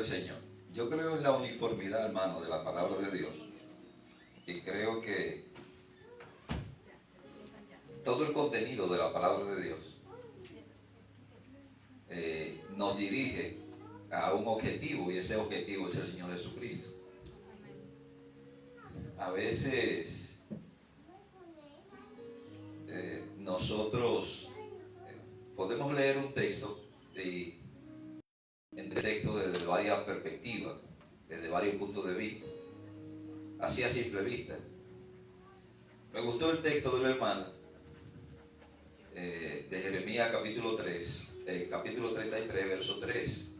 del Señor. Yo creo en la uniformidad, hermano, de la palabra de Dios. Y creo que todo el contenido de la palabra de Dios nos dirige a un objetivo, y ese objetivo es el Señor Jesucristo. A veces nosotros podemos leer un texto y entre textos desde varias perspectivas, desde varios puntos de vista, así a simple vista. Me gustó el texto de una hermana de Jeremías capítulo 3, capítulo 33, verso 3.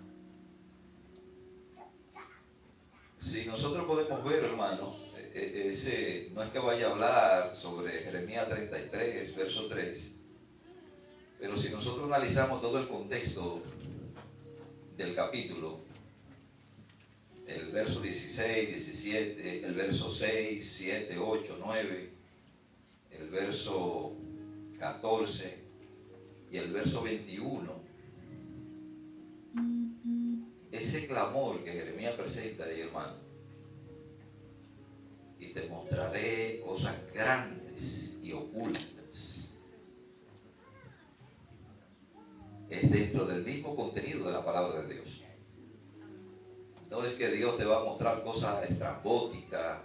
Si nosotros podemos ver, hermano, ese no es que vaya a hablar sobre Jeremías 33, verso 3, pero si nosotros analizamos todo el contexto del capítulo, el verso 16, 17, el verso 6, 7, 8, 9, el verso 14 y el verso 21, ese clamor que Jeremías presenta ahí, hermano, y te mostraré cosas grandes y ocultas, es dentro del mismo contenido de la palabra de Dios. No es que Dios te va a mostrar cosas estrambóticas,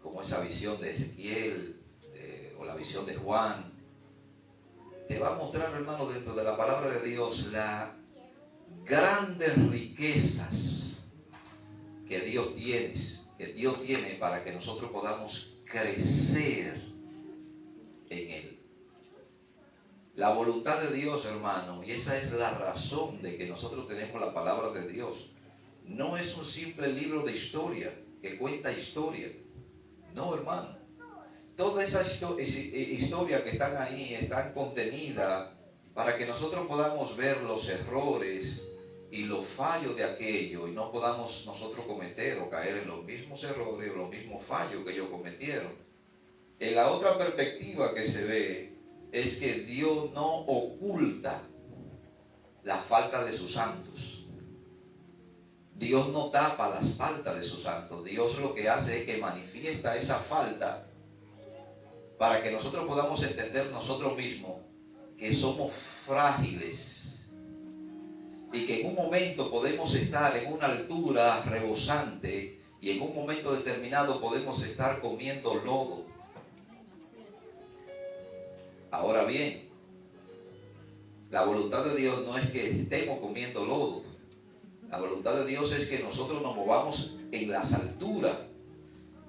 como esa visión de Ezequiel o la visión de Juan. Te va a mostrar, hermano, dentro de la palabra de Dios las grandes riquezas que Dios tiene para que nosotros podamos crecer en Él. La voluntad de Dios, hermano, y esa es la razón de que nosotros tenemos la palabra de Dios, no es un simple libro de historia que cuenta historia. No, hermano. Todas esas historias que están ahí están contenidas para que nosotros podamos ver los errores y los fallos de aquello y no podamos nosotros cometer o caer en los mismos errores o los mismos fallos que ellos cometieron. En la otra perspectiva que se ve es que Dios no oculta la falta de sus santos. Dios no tapa las faltas de sus santos. Dios lo que hace es que manifiesta esa falta para que nosotros podamos entender nosotros mismos que somos frágiles y que en un momento podemos estar en una altura rebosante y en un momento determinado podemos estar comiendo lodo. Ahora bien, la voluntad de Dios no es que estemos comiendo lodo. La voluntad de Dios es que nosotros nos movamos en las alturas.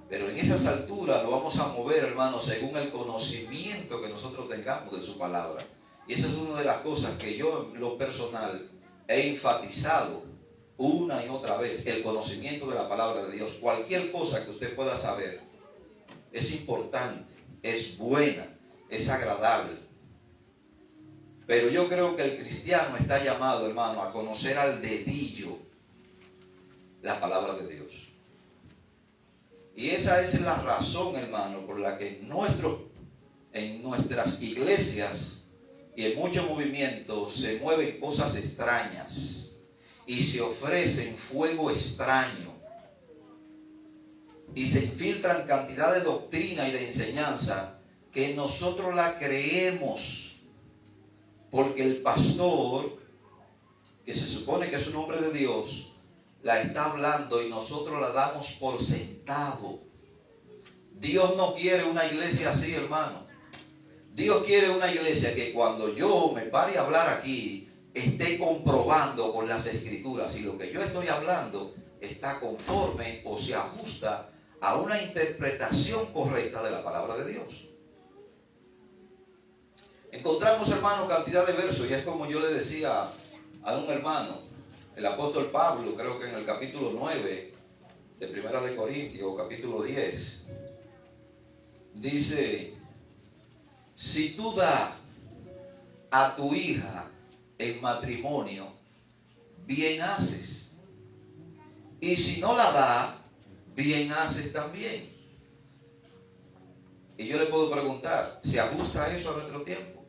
Pero en esas alturas lo vamos a mover, hermanos, según el conocimiento que nosotros tengamos de su palabra. Y esa es una de las cosas que yo en lo personal he enfatizado una y otra vez, el conocimiento de la palabra de Dios. Cualquier cosa que usted pueda saber es importante, es buena, es agradable. Pero yo creo que el cristiano está llamado, hermano, a conocer al dedillo la palabra de Dios. Y esa es la razón, hermano, por la que en nuestras iglesias y en muchos movimientos se mueven cosas extrañas y se ofrecen fuego extraño y se infiltran cantidad de doctrina y de enseñanza que nosotros la creemos porque el pastor, que se supone que es un hombre de Dios, la está hablando y nosotros la damos por sentado. Dios no quiere una iglesia así, hermano. Dios quiere una iglesia que cuando yo me pare a hablar aquí, esté comprobando con las escrituras si lo que yo estoy hablando está conforme o se ajusta a una interpretación correcta de la palabra de Dios. Encontramos, hermano, cantidad de versos, y es como yo le decía a un hermano, el apóstol Pablo, creo que en el capítulo 9 de Primera de Corintios, capítulo 10, dice: si tú das a tu hija en matrimonio, bien haces. Y si no la das, bien haces también. Y yo le puedo preguntar, ¿se ajusta eso a nuestro tiempo?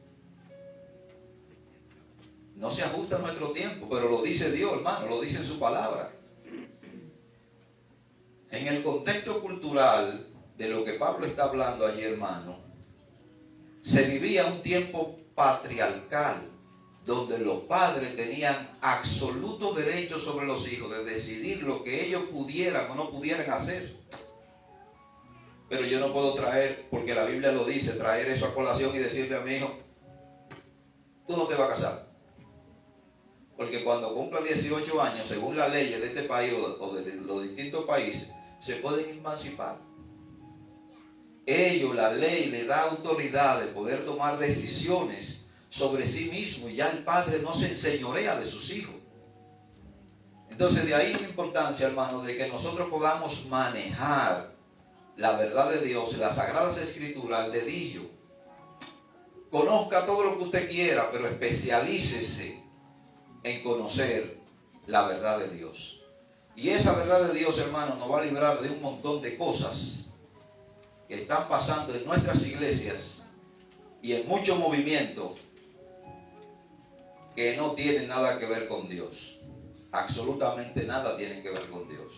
No se ajusta a nuestro tiempo, pero lo dice Dios, hermano, lo dice en su palabra. En el contexto cultural de lo que Pablo está hablando allí, hermano, se vivía un tiempo patriarcal, donde los padres tenían absoluto derecho sobre los hijos de decidir lo que ellos pudieran o no pudieran hacer. Pero yo no puedo traer, porque la Biblia lo dice, traer eso a colación y decirle a mi hijo, tú no te vas a casar. Porque cuando cumpla 18 años, según las leyes de este país o de los distintos países, se pueden emancipar. Ellos, la ley, le da autoridad de poder tomar decisiones sobre sí mismo, y ya el padre no se enseñorea de sus hijos. Entonces de ahí la importancia, hermano, de que nosotros podamos manejar la verdad de Dios, las sagradas escrituras al dedillo. Conozca todo lo que usted quiera, pero especialícese en conocer la verdad de Dios. Y esa verdad de Dios, hermano, nos va a librar de un montón de cosas que están pasando en nuestras iglesias y en muchos movimientos que no tienen nada que ver con Dios. Absolutamente nada tienen que ver con Dios.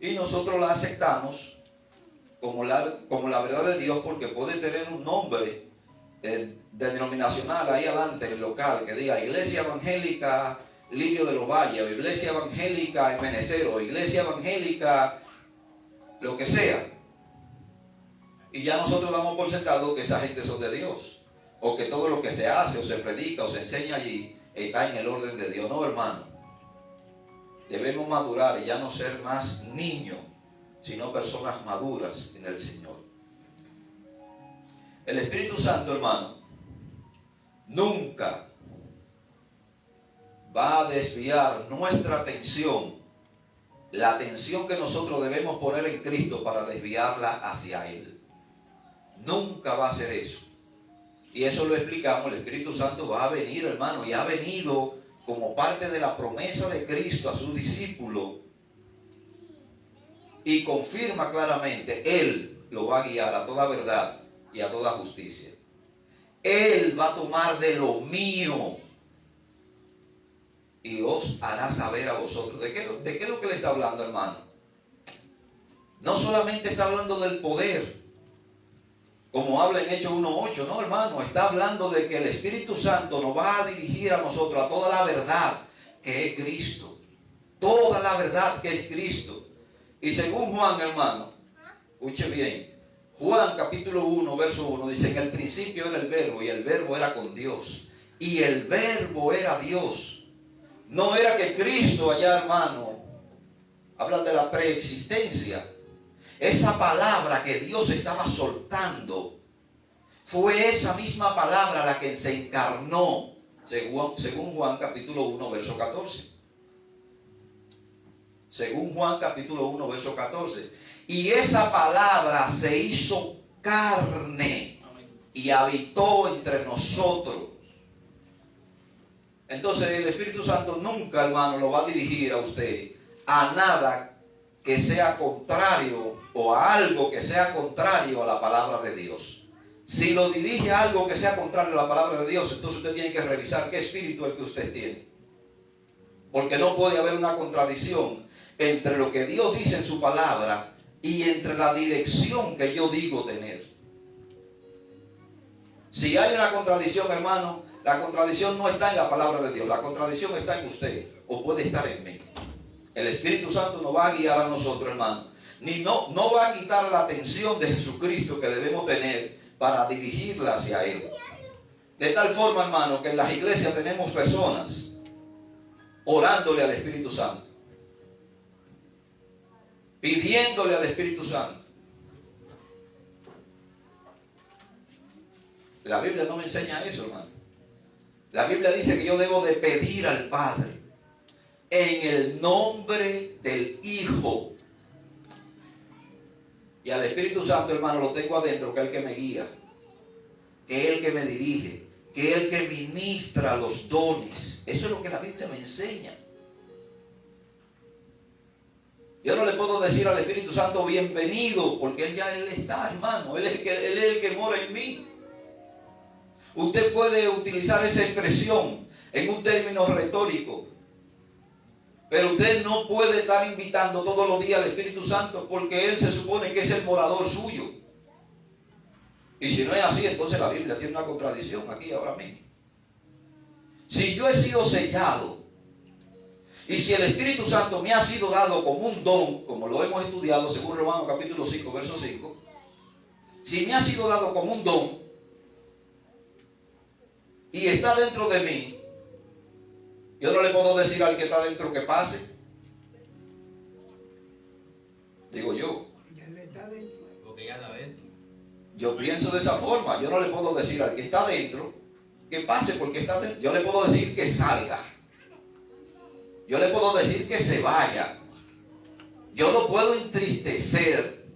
Y nosotros la aceptamos como la verdad de Dios, porque puede tener un nombre denominacional ahí adelante, el local, que diga Iglesia Evangélica Lirio de los Valles, o Iglesia Evangélica Emenecero, o Iglesia Evangélica lo que sea. Y ya nosotros damos por sentado que esa gente son de Dios, o que todo lo que se hace, o se predica, o se enseña allí, está en el orden de Dios. No, hermano. Debemos madurar y ya no ser más niños, sino personas maduras en el Señor. El Espíritu Santo, hermano, nunca va a desviar nuestra atención, la atención que nosotros debemos poner en Cristo, para desviarla hacia Él. Nunca va a hacer eso. Y eso lo explicamos. El Espíritu Santo va a venir, hermano, y ha venido como parte de la promesa de Cristo a sus discípulos, y confirma claramente, Él lo va a guiar a toda verdad y a toda justicia. Él va a tomar de lo mío y os hará saber a vosotros. ¿De qué es lo que le está hablando, hermano? No solamente está hablando del poder, como habla en Hechos 1:8, no, hermano, está hablando de que el Espíritu Santo nos va a dirigir a nosotros a toda la verdad que es Cristo. Toda la verdad que es Cristo. Y según Juan, hermano, escuche bien, Juan capítulo 1, verso 1, dice, en el principio era el verbo, y el verbo era con Dios, y el verbo era Dios. No era que Cristo allá, hermano, habla de la preexistencia. Esa palabra que Dios estaba soltando, fue esa misma palabra la que se encarnó, según Juan capítulo 1, verso 14. Según Juan capítulo 1, verso 14. Y esa palabra se hizo carne y habitó entre nosotros. Entonces el Espíritu Santo nunca, hermano, lo va a dirigir a usted a nada que sea contrario, o a algo que sea contrario a la palabra de Dios. Si lo dirige a algo que sea contrario a la palabra de Dios, entonces usted tiene que revisar qué espíritu es el que usted tiene. Porque no puede haber una contradicción entre lo que Dios dice en su palabra y entre la dirección que yo digo tener. Si hay una contradicción, hermano, la contradicción no está en la palabra de Dios, la contradicción está en usted, o puede estar en mí. El Espíritu Santo nos va a guiar a nosotros, hermano. No va a quitar la atención de Jesucristo que debemos tener para dirigirla hacia Él. De tal forma, hermano, que en las iglesias tenemos personas orándole al Espíritu Santo, pidiéndole al Espíritu Santo. La Biblia no me enseña eso, hermano. La Biblia dice que yo debo de pedir al Padre en el nombre del Hijo. Y al Espíritu Santo, hermano, lo tengo adentro, que es el que me guía, que es el que me dirige, que es el que ministra los dones. Eso es lo que la Biblia me enseña. Yo no le puedo decir al Espíritu Santo bienvenido, porque Él está, hermano. Él es el que mora en mí. Usted puede utilizar esa expresión en un término retórico. Pero usted no puede estar invitando todos los días al Espíritu Santo porque Él se supone que es el morador suyo. Y si no es así, entonces la Biblia tiene una contradicción aquí ahora mismo. Si yo he sido sellado y si el Espíritu Santo me ha sido dado como un don, como lo hemos estudiado según Romanos capítulo 5, verso 5, si me ha sido dado como un don y está dentro de mí, yo no le puedo decir al que está dentro que pase. Digo yo. Porque ya está dentro. Yo pienso de esa forma. Yo no le puedo decir al que está dentro que pase porque está dentro. Yo le puedo decir que salga. Yo le puedo decir que se vaya. Yo lo puedo entristecer.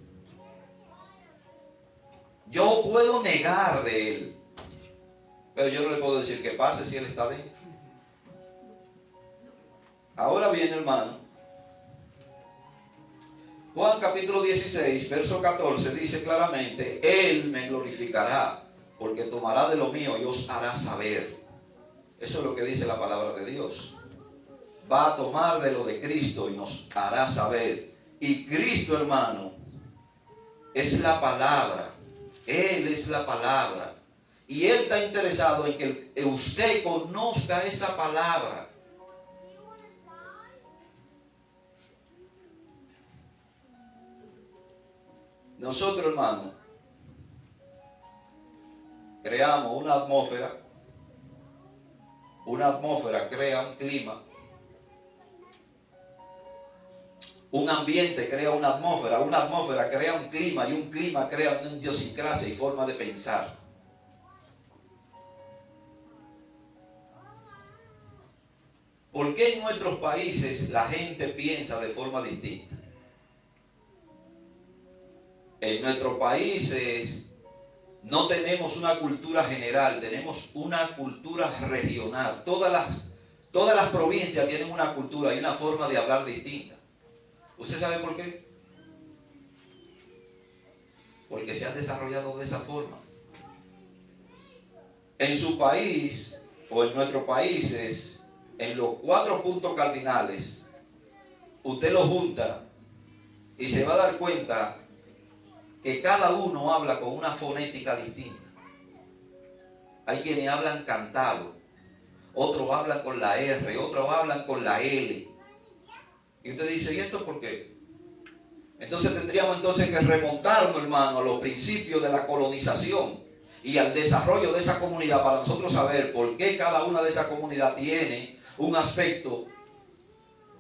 Yo puedo negar de él. Pero yo no le puedo decir que pase si él está dentro. Ahora bien, hermano, Juan capítulo 16, verso 14 dice claramente: Él me glorificará, porque tomará de lo mío y os hará saber. Eso es lo que dice la palabra de Dios. Va a tomar de lo de Cristo y nos hará saber. Y Cristo, hermano, es la palabra. Él es la palabra. Y Él está interesado en que usted conozca esa palabra. Nosotros, hermano, creamos una atmósfera crea un clima, un ambiente crea una atmósfera crea un clima y un clima crea una idiosincrasia y forma de pensar. ¿Por qué en nuestros países la gente piensa de forma distinta? En nuestros países no tenemos una cultura general, tenemos una cultura regional. Todas las provincias tienen una cultura y una forma de hablar distinta. ¿Usted sabe por qué? Porque se han desarrollado de esa forma. En su país o en nuestros países, en los 4 puntos cardinales, usted los junta y se va a dar cuenta que cada uno habla con una fonética distinta. Hay quienes hablan cantado, otros hablan con la R, otros hablan con la L. Y usted dice, ¿y esto por qué? Entonces tendríamos que remontarnos, hermano, a los principios de la colonización y al desarrollo de esa comunidad para nosotros saber por qué cada una de esas comunidades tiene un aspecto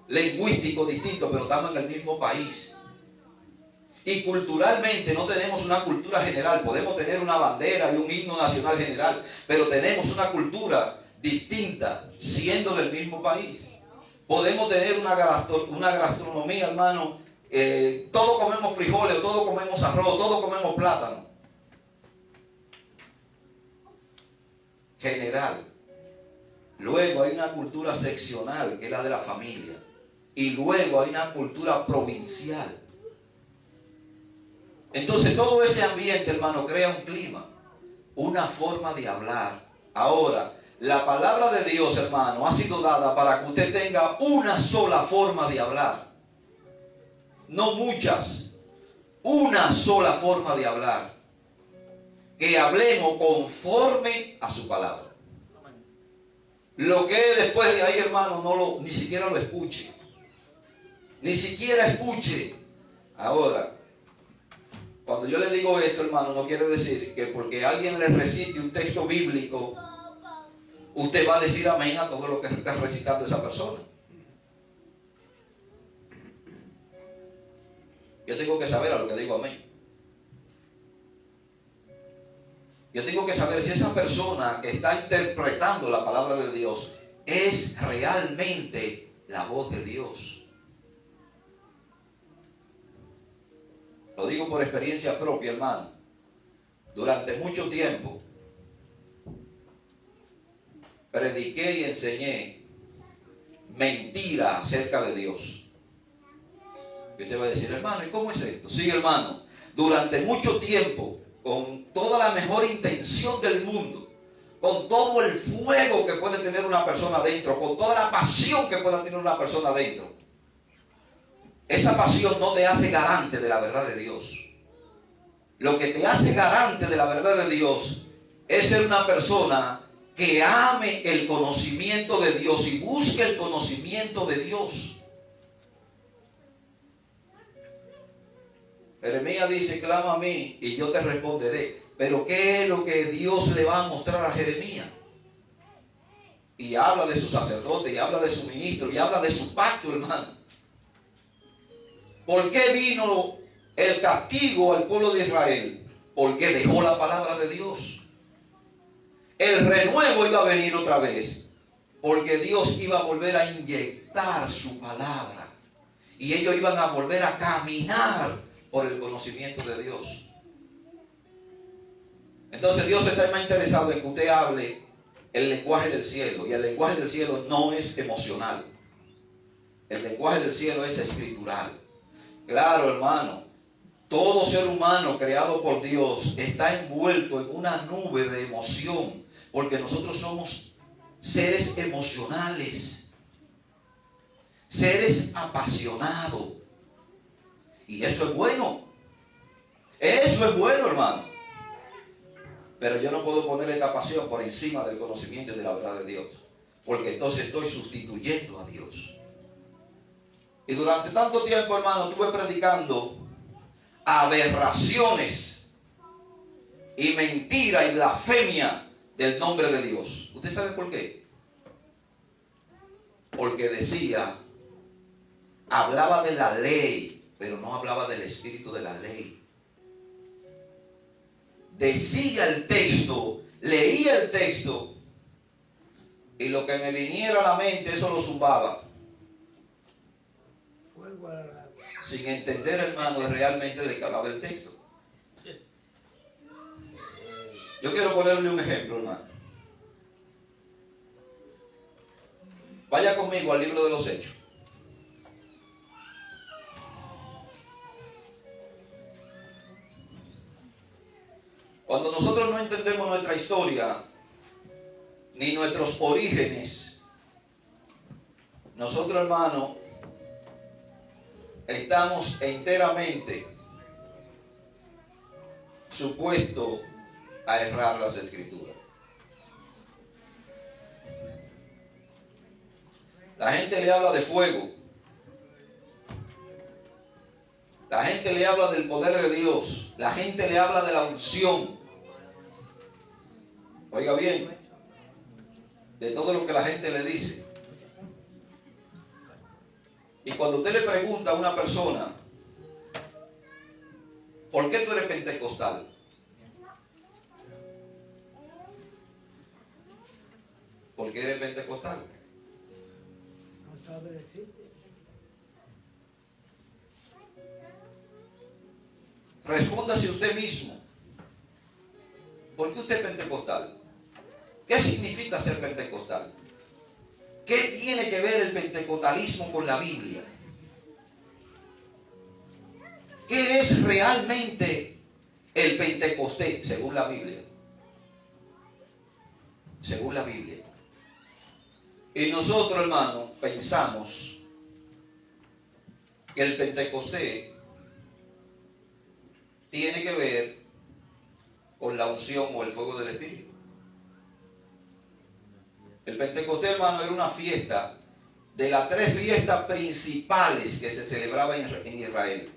lingüístico distinto, pero estamos en el mismo país. Y culturalmente no tenemos una cultura general. Podemos tener una bandera y un himno nacional general, pero tenemos una cultura distinta siendo del mismo país. Podemos tener una gastronomía, hermano. Todos comemos frijoles, todos comemos arroz, todos comemos plátano. General. Luego hay una cultura seccional, que es la de la familia. Y luego hay una cultura provincial. Entonces todo ese ambiente, hermano, crea un clima, una forma de hablar. Ahora, la palabra de Dios, hermano, ha sido dada para que usted tenga una sola forma de hablar. No muchas, una sola forma de hablar. Que hablemos conforme a su palabra. Lo que después de ahí, hermano, ni siquiera lo escuche. Ni siquiera escuche. Ahora, cuando yo le digo esto, hermano, no quiere decir que porque alguien le recite un texto bíblico, usted va a decir amén a todo lo que está recitando esa persona. Yo tengo que saber a lo que digo amén. Yo tengo que saber si esa persona que está interpretando la palabra de Dios es realmente la voz de Dios. Lo digo por experiencia propia, hermano. Durante mucho tiempo prediqué y enseñé mentira acerca de Dios. Y usted va a decir, hermano, ¿y cómo es esto? Sí, hermano, durante mucho tiempo, con toda la mejor intención del mundo, con todo el fuego que puede tener una persona dentro, con toda la pasión que pueda tener una persona dentro, esa pasión no te hace garante de la verdad de Dios. Lo que te hace garante de la verdad de Dios es ser una persona que ame el conocimiento de Dios y busque el conocimiento de Dios. Jeremías dice, clama a mí y yo te responderé. Pero ¿qué es lo que Dios le va a mostrar a Jeremías? Y habla de su sacerdote, y habla de su ministro, y habla de su pacto, hermano. ¿Por qué vino el castigo al pueblo de Israel? Porque dejó la palabra de Dios. El renuevo iba a venir otra vez, porque Dios iba a volver a inyectar su palabra. Y ellos iban a volver a caminar por el conocimiento de Dios. Entonces Dios está más interesado en que usted hable el lenguaje del cielo. Y el lenguaje del cielo no es emocional. El lenguaje del cielo es escritural. Claro, hermano, todo ser humano creado por Dios está envuelto en una nube de emoción, porque nosotros somos seres emocionales, seres apasionados. Y eso es bueno. Eso es bueno, hermano. Pero yo no puedo poner esta pasión por encima del conocimiento y de la verdad de Dios, porque entonces estoy sustituyendo a Dios. Y durante tanto tiempo, hermano, estuve predicando aberraciones y mentira y blasfemia del nombre de Dios. ¿Usted sabe por qué? Porque decía, hablaba de la ley, pero no hablaba del espíritu de la ley. Decía el texto, leía el texto, y lo que me viniera a la mente, eso lo zumbaba. Sin entender, hermano, realmente de qué hablaba el texto. Yo quiero ponerle un ejemplo, hermano. Vaya conmigo al libro de los Hechos. Cuando nosotros no entendemos nuestra historia, ni nuestros orígenes, nosotros, hermano, estamos enteramente supuestos a errar las Escrituras. La gente le habla de fuego. La gente le habla del poder de Dios. La gente le habla de la unción. Oiga bien, de todo lo que la gente le dice. Y cuando usted le pregunta a una persona, ¿por qué tú eres pentecostal? ¿Por qué eres pentecostal? No sabe decir. Respóndase usted mismo. ¿Por qué usted es pentecostal? ¿Qué significa ser pentecostal? ¿Qué tiene que ver el pentecostalismo con la Biblia? ¿Qué es realmente el Pentecostés según la Biblia? Según la Biblia. Y nosotros, hermanos, pensamos que el Pentecostés tiene que ver con la unción o el fuego del Espíritu. El Pentecostés, hermano, era una fiesta de las 3 fiestas principales que se celebraban en Israel.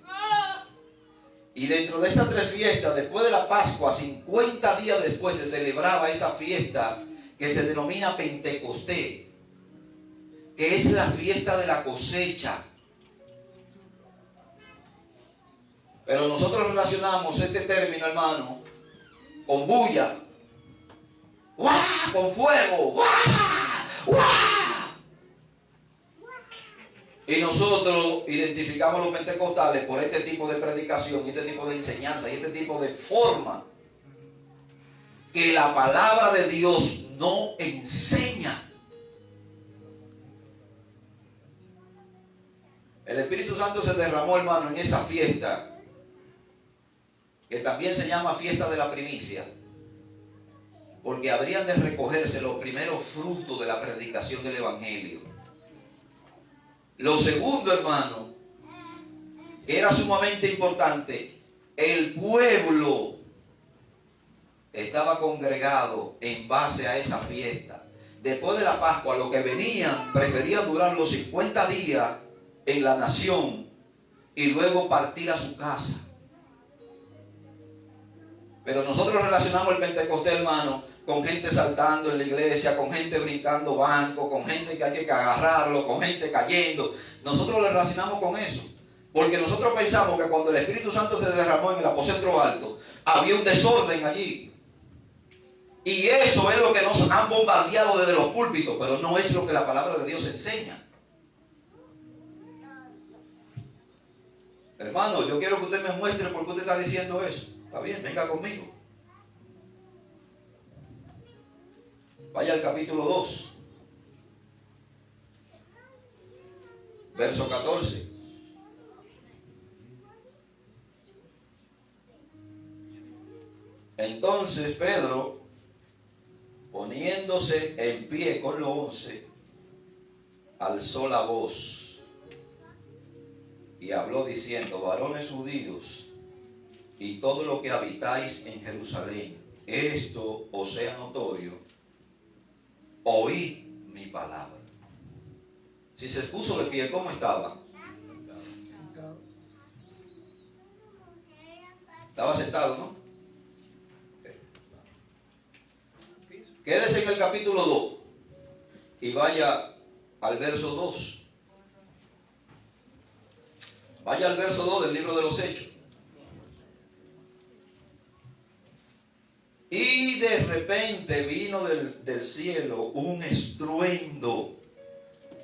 Y dentro de estas 3 fiestas, después de la Pascua, 50 días después, se celebraba esa fiesta que se denomina Pentecostés, que es la fiesta de la cosecha. Pero nosotros relacionamos este término, hermano, con bulla, ¡guau!, con fuego, ¡guau!, ¡guau! Y nosotros identificamos los pentecostales por este tipo de predicación, este tipo de enseñanza y este tipo de forma que la palabra de Dios no enseña. El Espíritu Santo se derramó, hermano, en esa fiesta, que también se llama fiesta de la primicia. porque habrían de recogerse los primeros frutos de la predicación del Evangelio. Lo segundo, hermano, era sumamente importante. El pueblo estaba congregado en base a esa fiesta. Después de la Pascua, los que venían preferían durar los 50 días en la nación y luego partir a su casa. Pero nosotros relacionamos el Pentecostés, hermano, con gente saltando en la iglesia, con gente brincando bancos, con gente que hay que agarrarlo, con gente cayendo. Nosotros lo relacionamos con eso. Porque nosotros pensamos que cuando el Espíritu Santo se derramó en el aposento alto, había un desorden allí. Y eso es lo que nos han bombardeado desde los púlpitos, pero no es lo que la palabra de Dios enseña. Hermano, yo quiero que usted me muestre por qué usted está diciendo eso. Está bien, venga conmigo. Vaya al capítulo 2, verso 14. Entonces Pedro, poniéndose en pie con los 11, alzó la voz y habló diciendo: varones judíos y todo lo que habitáis en Jerusalén, esto os sea notorio, oíd mi palabra. Si se puso de pie, ¿cómo estaba? Estaba sentado, ¿no? Quédese en el capítulo 2 y vaya al verso 2. Vaya al verso 2 del libro de los Hechos. Y de repente vino del cielo un estruendo,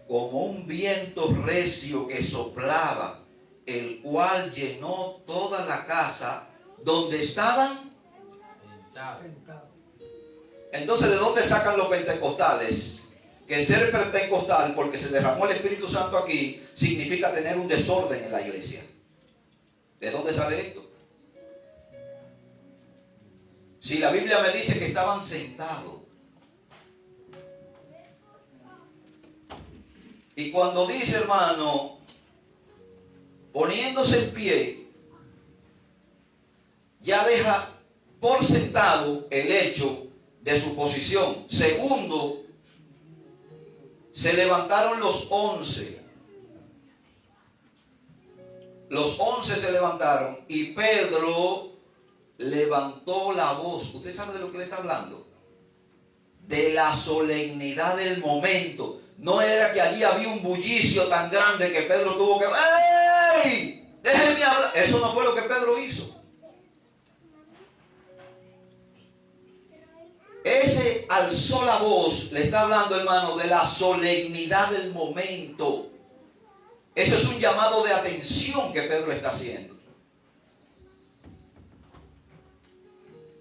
como un viento recio que soplaba, el cual llenó toda la casa donde estaban sentados. Entonces, ¿de dónde sacan los pentecostales? Que ser pentecostal, porque se derramó el Espíritu Santo aquí, significa tener un desorden en la iglesia. ¿De dónde sale esto? Si la Biblia me dice que estaban sentados. Y cuando dice, hermano, poniéndose en pie, ya deja por sentado el hecho de su posición. Segundo, se levantaron los 11. Los 11 se levantaron y Pedro levantó la voz. ¿Usted sabe de lo que le está hablando? De la solemnidad del momento. No era que allí había un bullicio tan grande que Pedro tuvo que... ¡Ey! Déjenme hablar. Eso no fue lo que Pedro hizo. Ese alzó la voz, le está hablando, hermano, de la solemnidad del momento. Ese es un llamado de atención que Pedro está haciendo.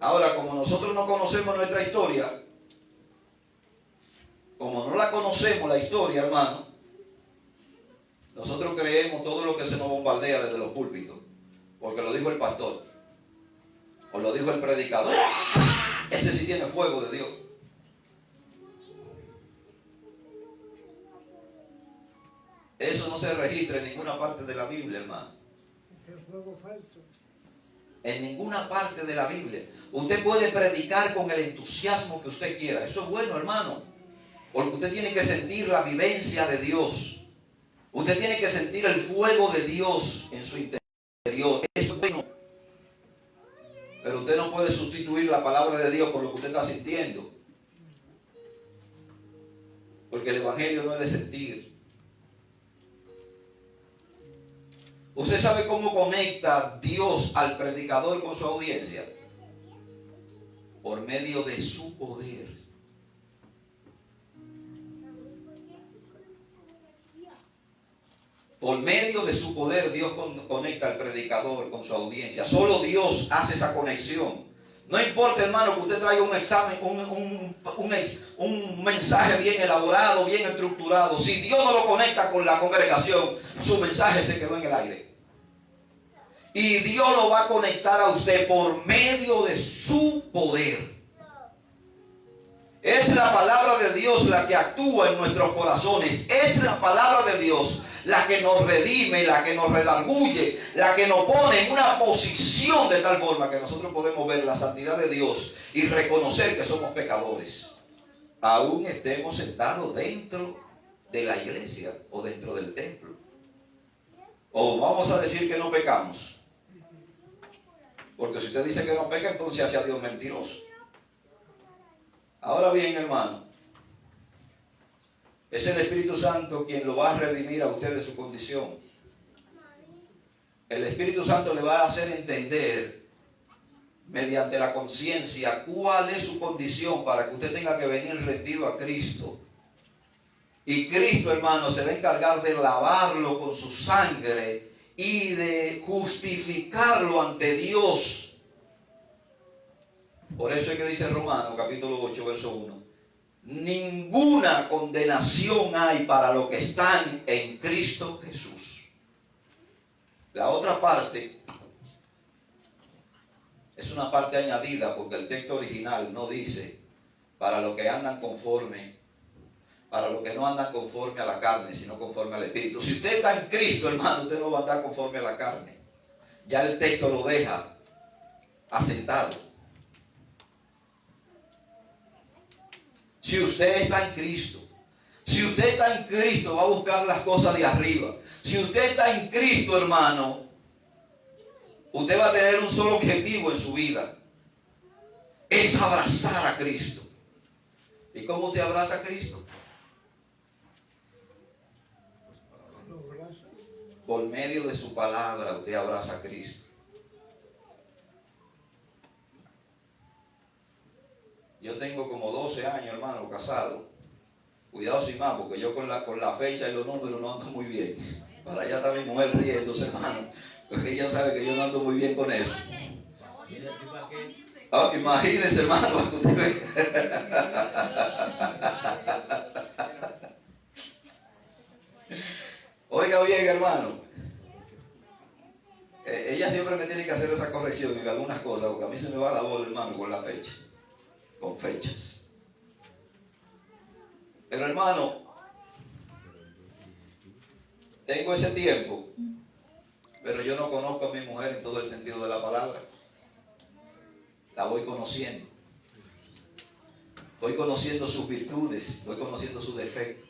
Ahora, como nosotros no conocemos nuestra historia, como no la conocemos la historia, hermano, nosotros creemos todo lo que se nos bombardea desde los púlpitos, porque lo dijo el pastor, o lo dijo el predicador. Ese sí tiene fuego de Dios. Eso no se registra en ninguna parte de la Biblia, hermano. Ese fuego falso. En ninguna parte de la Biblia. Usted puede predicar con el entusiasmo que usted quiera. Eso es bueno, hermano. Porque usted tiene que sentir la vivencia de Dios. Usted tiene que sentir el fuego de Dios en su interior. Eso es bueno. Pero usted no puede sustituir la palabra de Dios por lo que usted está sintiendo. Porque el Evangelio no es de sentir. ¿Usted sabe cómo conecta Dios al predicador con su audiencia? Por medio de su poder. Por medio de su poder Dios conecta al predicador con su audiencia. Solo Dios hace esa conexión. No importa, hermano, que usted traiga un examen, un mensaje bien elaborado, bien estructurado. Si Dios no lo conecta con la congregación, su mensaje se quedó en el aire. Y Dios lo va a conectar a usted por medio de su poder. Es la palabra de Dios la que actúa en nuestros corazones. Es la palabra de Dios la que nos redime, la que nos redarguye, la que nos pone en una posición de tal forma que nosotros podemos ver la santidad de Dios y reconocer que somos pecadores. Aún estemos sentados dentro de la iglesia o dentro del templo. O vamos a decir que no pecamos. Porque si usted dice que no peca, entonces hace a Dios mentiroso. Ahora bien, hermano, es el Espíritu Santo quien lo va a redimir a usted de su condición. El Espíritu Santo le va a hacer entender mediante la conciencia cuál es su condición para que usted tenga que venir rendido a Cristo. Y Cristo, hermano, se va a encargar de lavarlo con su sangre y de justificarlo ante Dios. Por eso es que dice Romanos capítulo 8, verso 1. Ninguna condenación hay para los que están en Cristo Jesús. La otra parte es una parte añadida porque el texto original no dice para los que andan conforme, para los que no andan conforme a la carne, sino conforme al Espíritu. Si usted está en Cristo, hermano, usted no va a andar conforme a la carne. Ya el texto lo deja asentado. Si usted está en Cristo, si usted está en Cristo, va a buscar las cosas de arriba. Si usted está en Cristo, hermano, usted va a tener un solo objetivo en su vida. Es abrazar a Cristo. ¿Y cómo usted abraza a Cristo? Por medio de su palabra usted abraza a Cristo. Yo tengo como 12 años, hermano, casado. Cuidado sin más, porque yo con la fecha y los números no ando muy bien. Para allá está mi mujer riéndose, hermano. Porque ella sabe que yo no ando muy bien con eso. Ah, imagínense, hermano, para que usted vea. Oiga bien, hermano. Ella siempre me tiene que hacer esa corrección en algunas cosas, porque a mí se me va la bola, hermano, con la fecha. Con fechas. Pero hermano, tengo ese tiempo, pero yo no conozco a mi mujer en todo el sentido de la palabra. La voy conociendo. Voy conociendo sus virtudes, voy conociendo sus defectos.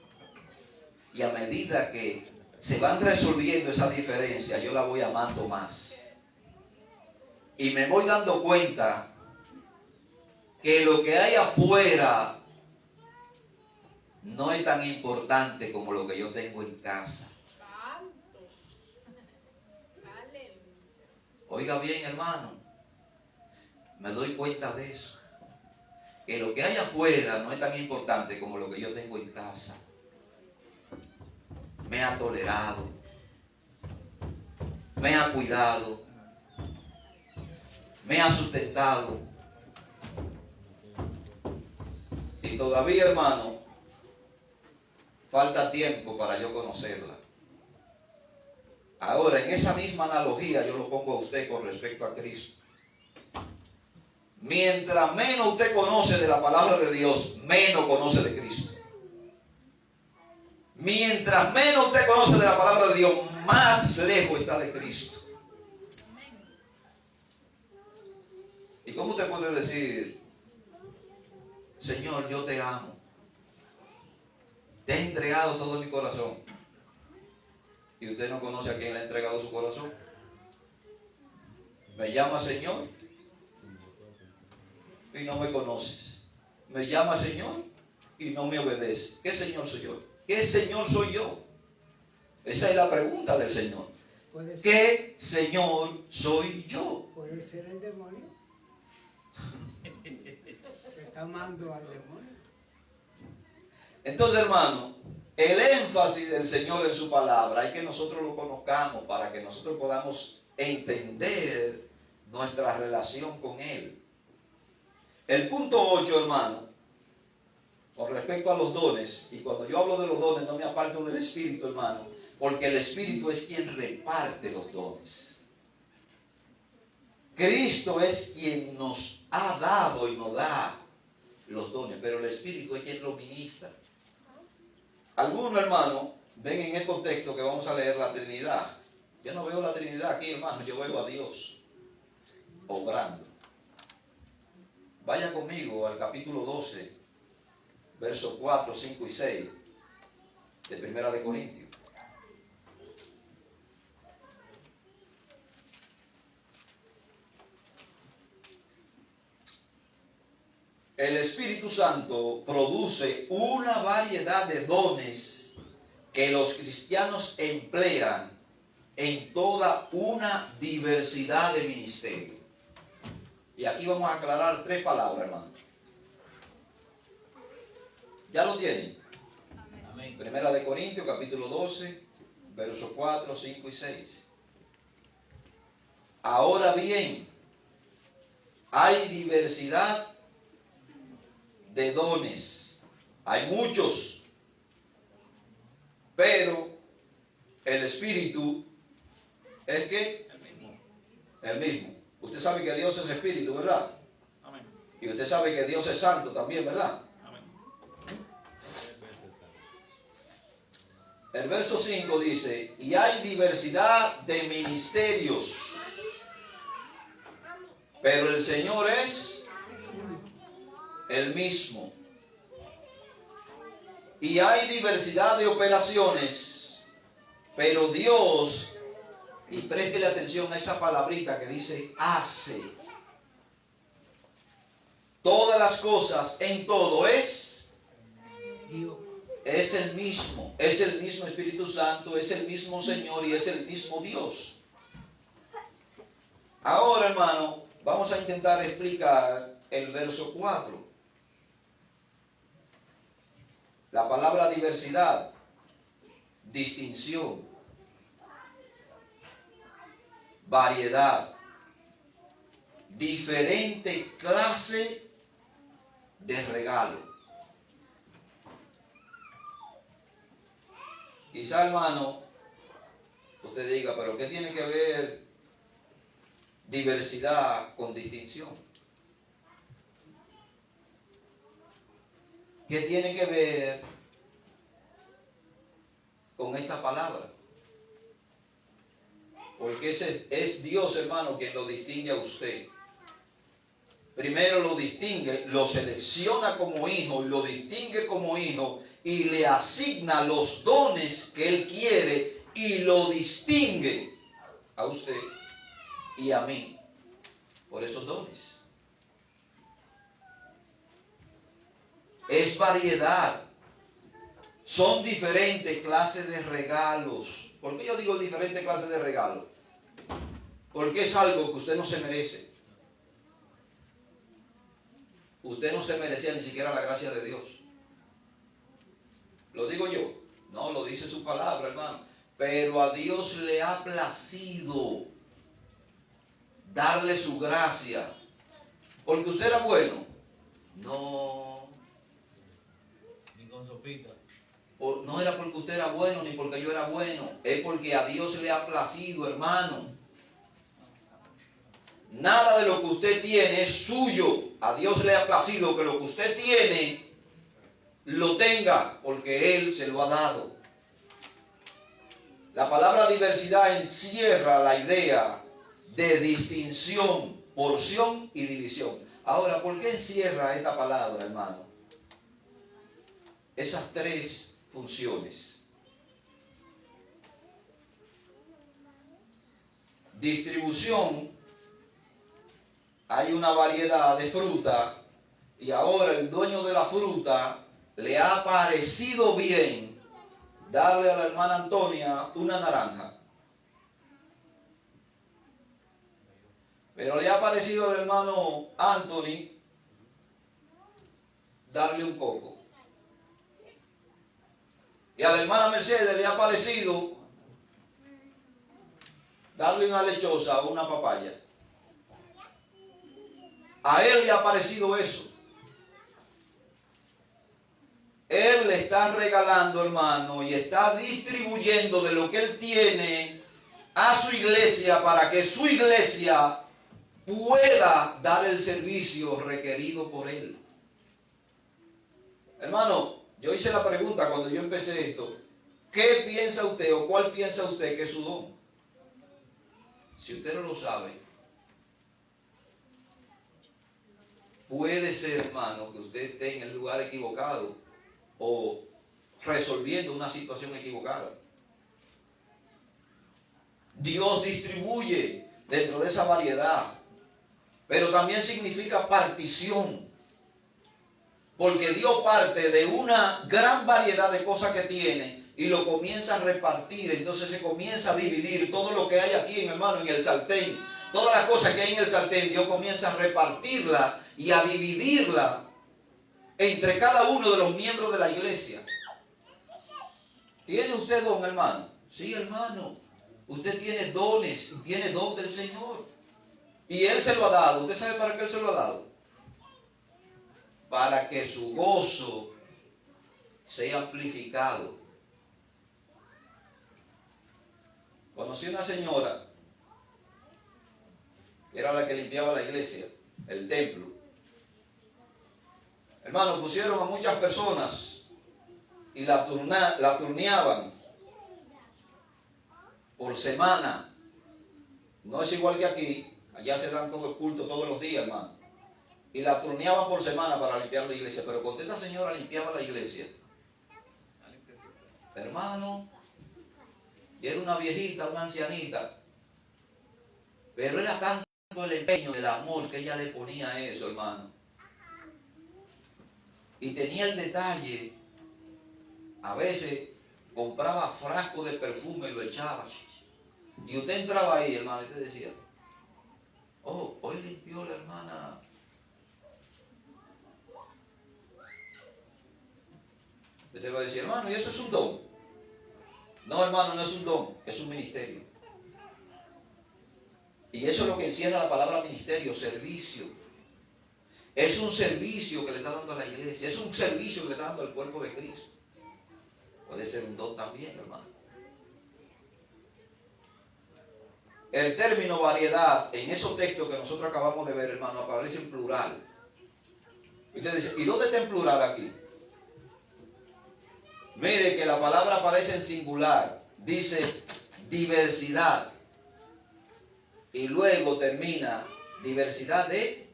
Y a medida que se van resolviendo esas diferencias, yo la voy amando más. Y me voy dando cuenta que lo que hay afuera no es tan importante como lo que yo tengo en casa. Oiga bien, hermano, me doy cuenta de eso. Que lo que hay afuera no es tan importante como lo que yo tengo en casa. Me ha tolerado, me ha cuidado, me ha sustentado. Y todavía, hermano, falta tiempo para yo conocerla. Ahora, en esa misma analogía yo lo pongo a usted con respecto a Cristo. Mientras menos usted conoce de la palabra de Dios, menos conoce de Cristo. Mientras menos usted conoce de la palabra de Dios, más lejos está de Cristo. ¿Y cómo usted puede decir, Señor, yo te amo, te he entregado todo mi corazón, y usted no conoce a quién le ha entregado su corazón? Me llama Señor y no me conoces. Me llama Señor y no me obedece. ¿Qué Señor soy yo? ¿Qué Señor soy yo? Esa es la pregunta del Señor. ¿Qué Señor soy yo? ¿Puede ser el demonio? Se está amando al demonio. Entonces, hermano, el énfasis del Señor en su palabra es que nosotros lo conozcamos para que nosotros podamos entender nuestra relación con Él. El punto 8, hermano, con respecto a los dones, y cuando yo hablo de los dones no me aparto del Espíritu, hermano, porque el Espíritu es quien reparte los dones. Cristo es quien nos ha dado y nos da los dones, pero el Espíritu es quien lo ministra. Algunos, hermanos, ven en el contexto que vamos a leer la Trinidad. Yo no veo la Trinidad aquí, hermano, yo veo a Dios obrando. Vaya conmigo al capítulo 12, versos 4, 5 y 6 de Primera de Corintios. El Espíritu Santo produce una variedad de dones que los cristianos emplean en toda una diversidad de ministerios. Y aquí vamos a aclarar 3 palabras, hermano. ¿Ya lo tienen? Amén. Primera de Corintios, capítulo 12, versos 4, 5 y 6. Ahora bien, hay diversidad de dones. Hay muchos, pero el Espíritu es que el mismo. Usted sabe que Dios es Espíritu, ¿verdad? Amén. Y usted sabe que Dios es Santo también, ¿verdad? Amén. El verso 5 dice, y hay diversidad de ministerios, pero el Señor es el mismo. Y hay diversidad de operaciones, pero Dios, y préstele atención a esa palabrita que dice hace. Todas las cosas en todo es Dios. Es el mismo Espíritu Santo, es el mismo Señor y es el mismo Dios. Ahora, hermano, vamos a intentar explicar el verso 4. La palabra diversidad, distinción, variedad, diferente clase de regalo. Quizá, hermano, usted diga, pero ¿qué tiene que ver diversidad con distinción? ¿Qué tiene que ver con esta palabra? Porque es Dios, hermano, quien lo distingue a usted. Primero lo distingue, lo selecciona como hijo, lo distingue como hijo y le asigna los dones que Él quiere y lo distingue a usted y a mí por esos dones. Es variedad. Son diferentes clases de regalos. ¿Por qué yo digo diferentes clases de regalos? Porque es algo que usted no se merece. Usted no se merecía ni siquiera la gracia de Dios. ¿Lo digo yo? No, lo dice su palabra, hermano. Pero a Dios le ha placido darle su gracia. ¿Porque usted era bueno? No. Con sopita. No era porque usted era bueno ni porque yo era bueno, es porque a Dios le ha placido, hermano. Nada de lo que usted tiene es suyo. A Dios le ha placido que lo que usted tiene lo tenga porque Él se lo ha dado. La palabra diversidad encierra la idea de distinción, porción y división. Ahora, ¿por qué encierra esta palabra, hermano? Esas 3 funciones. Distribución, hay una variedad de fruta y ahora el dueño de la fruta le ha parecido bien darle a la hermana Antonia una naranja. Pero le ha parecido al hermano Anthony darle un coco. Y a la hermana Mercedes le ha parecido darle una lechosa o una papaya. A él le ha parecido eso. Él le está regalando, hermano, y está distribuyendo de lo que él tiene a su iglesia para que su iglesia pueda dar el servicio requerido por él. Hermano, yo hice la pregunta cuando yo empecé esto. ¿Qué piensa usted o cuál piensa usted que es su don? Si usted no lo sabe, puede ser, hermano, que usted esté en el lugar equivocado o resolviendo una situación equivocada. Dios distribuye dentro de esa variedad, pero también significa partición. Porque Dios parte de una gran variedad de cosas que tiene y lo comienza a repartir. Entonces se comienza a dividir todo lo que hay aquí, hermano, en el sartén. Todas las cosas que hay en el sartén, Dios comienza a repartirla y a dividirla entre cada uno de los miembros de la iglesia. ¿Tiene usted don, hermano? Sí, hermano. Usted tiene dones, tiene don del Señor. Y Él se lo ha dado. ¿Usted sabe para qué Él se lo ha dado? Para que su gozo sea amplificado. Conocí una señora que era la que limpiaba la iglesia, el templo. Hermano, pusieron a muchas personas y la turneaban por semana. No es igual que aquí. Allá se dan todo el culto todos los días, hermano. Y la turneaban por semana para limpiar la iglesia. Pero cuando esta señora limpiaba la iglesia, hermano, y era una viejita, una ancianita, pero era tanto el empeño, el amor que ella le ponía a eso, hermano. Y tenía el detalle, a veces compraba frascos de perfume y lo echaba. Y usted entraba ahí, hermano, y usted decía, oh, hoy limpió la hermana. Usted va a decir, hermano, ¿y eso es un don? No, hermano, no es un don, es un ministerio. Y eso es lo que encierra la palabra ministerio, servicio. Es un servicio que le está dando a la iglesia, es un servicio que le está dando al cuerpo de Cristo. Puede ser un don también, hermano. El término variedad, en esos textos que nosotros acabamos de ver, hermano, aparece en plural. Y usted dice, ¿y dónde está en plural aquí? Mire que la palabra aparece en singular. Dice diversidad. Y luego termina diversidad de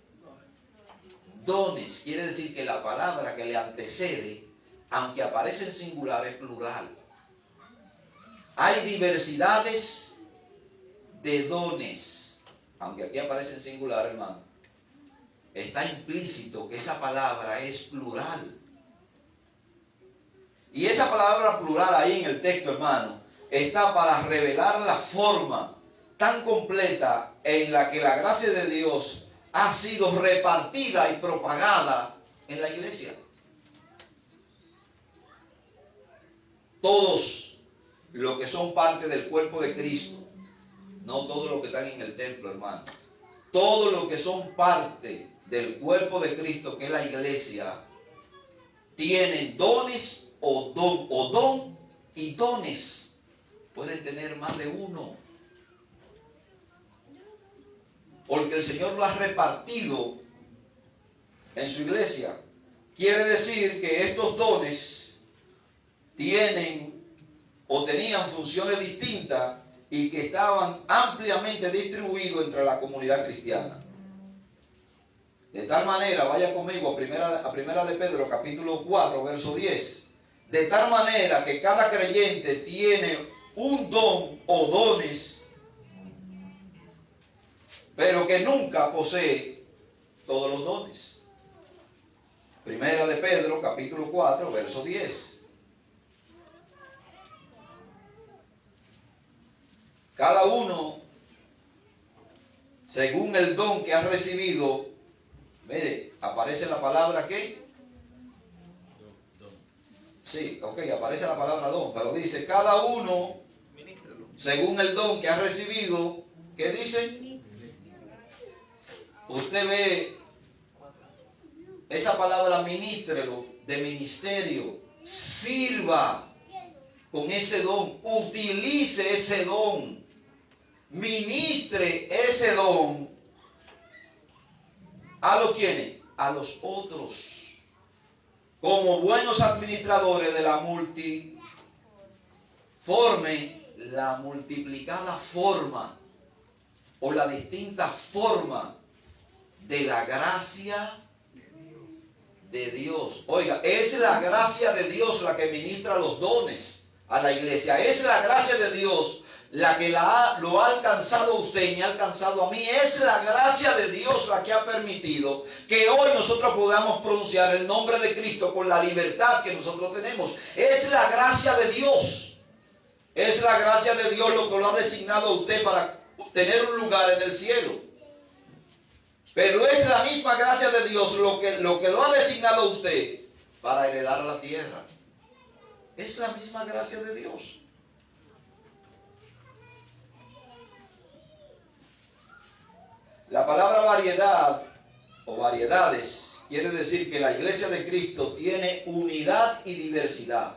dones. Quiere decir que la palabra que le antecede, aunque aparece en singular, es plural. Hay diversidades de dones. Aunque aquí aparece en singular, hermano, está implícito que esa palabra es plural. Y esa palabra plural ahí en el texto, hermano, está para revelar la forma tan completa en la que la gracia de Dios ha sido repartida y propagada en la iglesia. Todos los que son parte del cuerpo de Cristo, no todos los que están en el templo, hermano, todos los que son parte del cuerpo de Cristo, que es la iglesia, tienen dones o don y dones. Pueden tener más de uno. Porque el Señor lo ha repartido en su iglesia. Quiere decir que estos dones tienen o tenían funciones distintas y que estaban ampliamente distribuidos entre la comunidad cristiana. De tal manera, vaya conmigo a primera de Pedro, capítulo 4, verso 10. De tal manera que cada creyente tiene un don o dones, pero que nunca posee todos los dones. Primera de Pedro, capítulo 4, verso 10. Cada uno, según el don que ha recibido, mire, aparece la palabra ¿qué? Sí, ok, aparece la palabra don, pero dice, cada uno, según el don que ha recibido, ¿qué dice? Usted ve esa palabra ministrelo, de ministerio, sirva con ese don, utilice ese don, ministre ese don. ¿A los quiénes? A los otros. como buenos administradores de la multiplicada forma o la distinta forma de la gracia de Dios. Oiga, es la gracia de Dios la que ministra los dones a la iglesia. Es la gracia de Dios la que lo ha alcanzado a usted y me ha alcanzado a mí. Es la gracia de Dios la que ha permitido que hoy nosotros podamos pronunciar el nombre de Cristo con la libertad que nosotros tenemos. Es la gracia de Dios. Es la gracia de Dios lo que lo ha designado a usted para tener un lugar en el cielo. Pero es la misma gracia de Dios lo que lo ha designado a usted para heredar la tierra. Es la misma gracia de Dios. La palabra variedad o variedades quiere decir que la iglesia de Cristo tiene unidad y diversidad.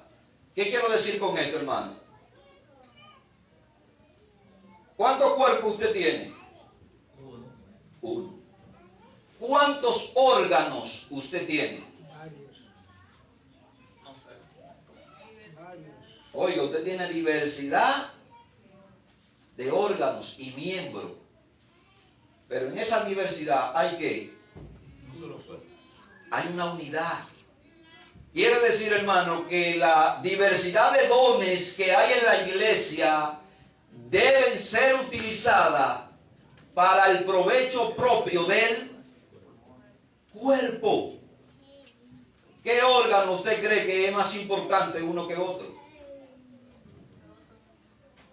¿Qué quiero decir con esto, hermano? ¿Cuántos cuerpos usted tiene? Uno. ¿Cuántos órganos usted tiene? Varios. Oiga, usted tiene diversidad de órganos y miembros. Pero en esa diversidad hay ¿qué? Hay una unidad. Quiere decir, hermano, que la diversidad de dones que hay en la iglesia deben ser utilizadas para el provecho propio del cuerpo. ¿Qué órgano usted cree que es más importante uno que otro?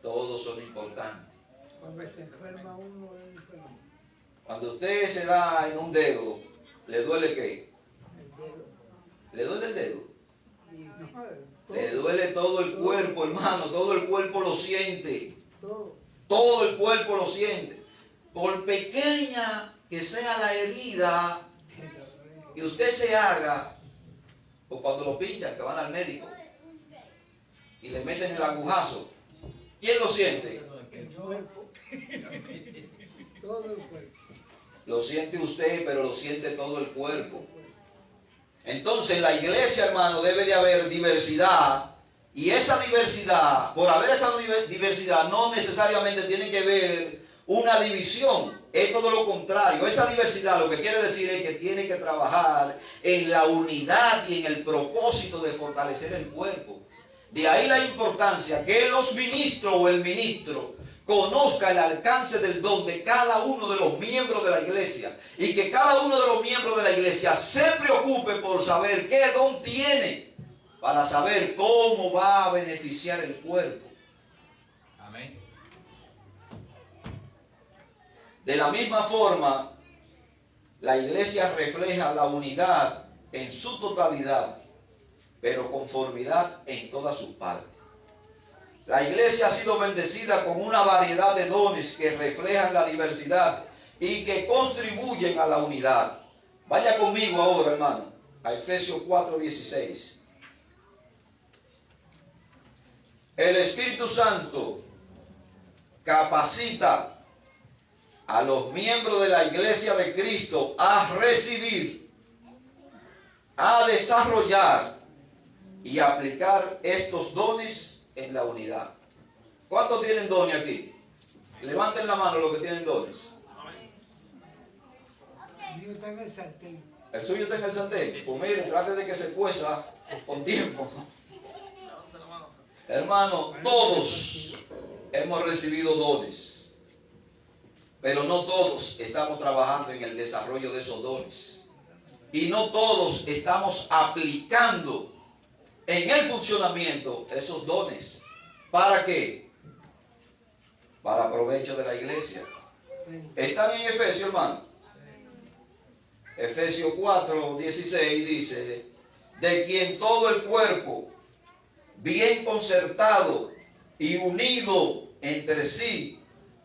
Todos son importantes. Cuando se enferma uno, es enfermo. Cuando usted se da en un dedo, ¿le duele qué? El dedo. ¿Le duele el dedo? Y no, todo, Le duele todo el cuerpo, hermano. Todo el cuerpo lo siente. todo. Todo el cuerpo lo siente. Por pequeña que sea la herida que usted se haga, o cuando lo pinchan, que van al médico y le meten el agujazo, ¿quién lo siente? El cuerpo. Todo el cuerpo. Lo siente usted, pero lo siente todo el cuerpo. Entonces, en la iglesia, hermano, debe de haber diversidad. Y esa diversidad, por haber esa diversidad, no necesariamente tiene que ver una división. Es todo lo contrario. Esa diversidad lo que quiere decir es que tiene que trabajar en la unidad y en el propósito de fortalecer el cuerpo. De ahí la importancia que los ministros o el ministro conozca el alcance del don de cada uno de los miembros de la iglesia y que cada uno de los miembros de la iglesia se preocupe por saber qué don tiene para saber cómo va a beneficiar el cuerpo. Amén. De la misma forma, la iglesia refleja la unidad en su totalidad, pero conformidad en todas sus partes. La iglesia ha sido bendecida con una variedad de dones que reflejan la diversidad y que contribuyen a la unidad. Vaya conmigo ahora, hermano, a Efesios 4:16. El Espíritu Santo capacita a los miembros de la iglesia de Cristo a recibir, a desarrollar y aplicar estos dones en la unidad. ¿Cuántos tienen dones aquí? Levanten la mano los que tienen dones. El mío está en el sartén. ¿El suyo está en el sartén? Pues miren, trate de que se cueza con tiempo. Hermano, todos hemos recibido dones, pero no todos estamos trabajando en el desarrollo de esos dones. Y no todos estamos aplicando en el funcionamiento esos dones. ¿Para qué? Para provecho de la iglesia. ¿Están en Efesios, hermano? Efesios 4:16 dice: de quien todo el cuerpo, bien concertado y unido entre sí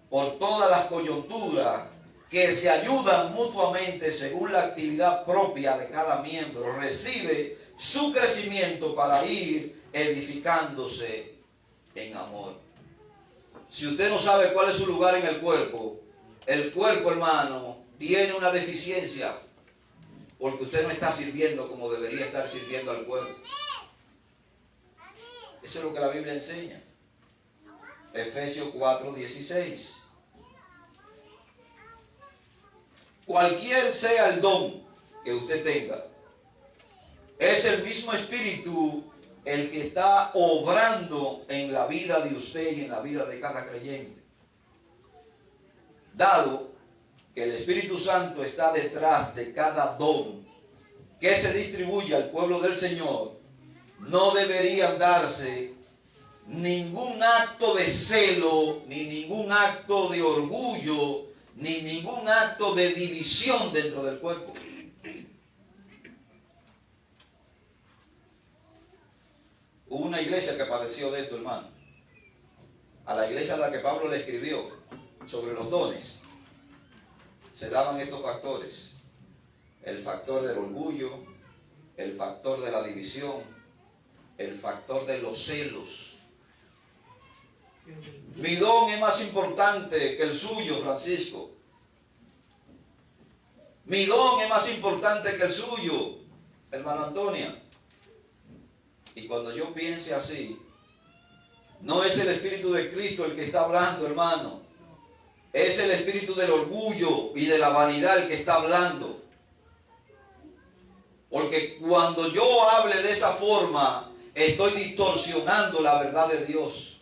por todas las coyunturas, que se ayudan mutuamente según la actividad propia de cada miembro, recibe su crecimiento para ir edificándose en amor. Si usted no sabe cuál es su lugar en el cuerpo, hermano, tiene una deficiencia. porque usted no está sirviendo como debería estar sirviendo al pueblo. Eso es lo que la Biblia enseña. Efesios 4:16. Cualquier sea el don que usted tenga, es el mismo Espíritu el que está obrando en la vida de usted y en la vida de cada creyente. Dado que el Espíritu Santo está detrás de cada don que se distribuye al pueblo del Señor, no deberían darse ningún acto de celo, ni ningún acto de orgullo, ni ningún acto de división dentro del cuerpo. Hubo una iglesia que padeció de esto, hermano. A la iglesia a la que Pablo le escribió sobre los dones, se daban estos factores. El factor del orgullo, el factor de la división, el factor de los celos. Mi don es más importante que el suyo, Francisco. Mi don es más importante que el suyo, hermano Antonia. Y cuando yo piense así, no es el Espíritu de Cristo el que está hablando, hermano. Es el espíritu del orgullo y de la vanidad el que está hablando. Porque cuando yo hable de esa forma, estoy distorsionando la verdad de Dios.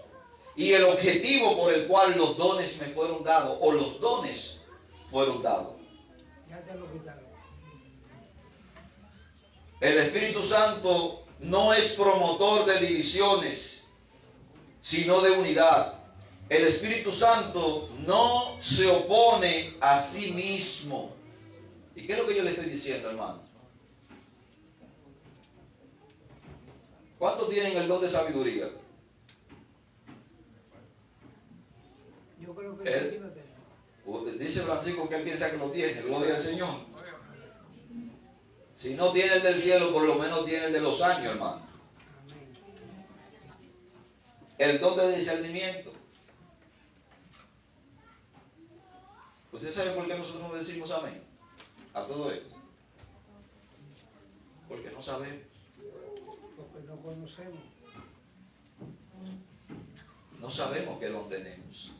Y el objetivo por el cual los dones me fueron dados, o los dones fueron dados. Ya te lo quitaron. El Espíritu Santo no es promotor de divisiones, sino de unidad. El Espíritu Santo no se opone a sí mismo. ¿Y qué es lo que yo le estoy diciendo, hermano? ¿Cuántos tienen el don de sabiduría? Yo creo que aquí lo tengo. Dice Francisco que él piensa que lo tiene, gloria al Señor. Si no tiene el del cielo, por lo menos tiene el de los años, hermano. Amén. El don de discernimiento. ¿Usted sabe por qué nosotros no decimos amén a todo esto? Porque no sabemos. Porque no conocemos. No sabemos qué don tenemos.